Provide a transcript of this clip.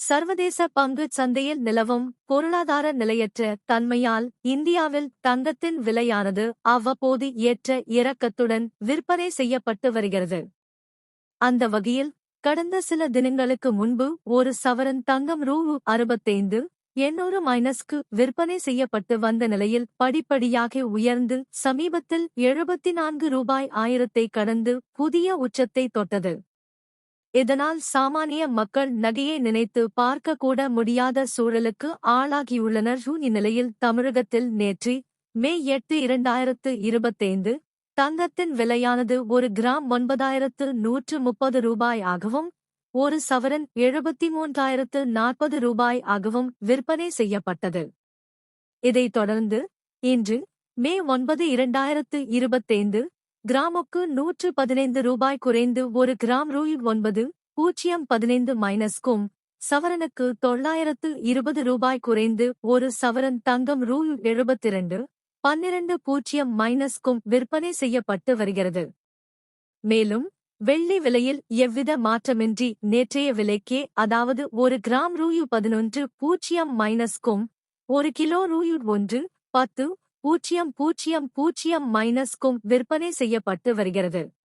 சர்வதேச பங்குச் சந்தையில் நிலவும் பொருளாதார நிலையற்ற தன்மையால் இந்தியாவில் தங்கத்தின் விலையானது அவ்வப்போது ஏற்ற இறக்கத்துடன் விற்பனை செய்யப்பட்டு வருகிறது. அந்த வகையில் கடந்த சில தினங்களுக்கு முன்பு ஒரு சவரன் தங்கம் ரூ. 65,800 விற்பனை செய்யப்பட்டு வந்த நிலையில் படிப்படியாக உயர்ந்து சமீபத்தில் ரூ. 74,000 கடந்து புதிய உச்சத்தை தொட்டது. இதனால் சாமானிய மக்கள் நகையை நினைத்து பார்க்க கூட முடியாத சூழலுக்கு ஆளாகியுள்ளனர். இந்நிலையில் தமிழகத்தில் நேற்று மே 8, 2025 தங்கத்தின் விலையானது ஒரு கிராம் ரூ. 9,130 ஆகவும் ஒரு சவரன் ரூ. 73,040 ஆகவும் விற்பனை செய்யப்பட்டது. இதைத் தொடர்ந்து இன்று மே 9, 2025 கிராமுக்கு ரூ. 115 குறைந்து ஒரு கிராம் ரூ. 9,015 சவரனுக்கு ரூ. 920 குறைந்து ஒரு சவரன் தங்கம் ரூ. 72,12 விற்பனை செய்யப்பட்டு வருகிறது. மேலும் வெள்ளி விலையில் எவ்வித மாற்றமின்றி நேற்றைய விலைக்கே, அதாவது ஒரு கிராம் ரூ. 11,0 ஒரு கிலோ ரூ. 1,10,000 விற்பனை செய்யப்பட்டு வருகிறது.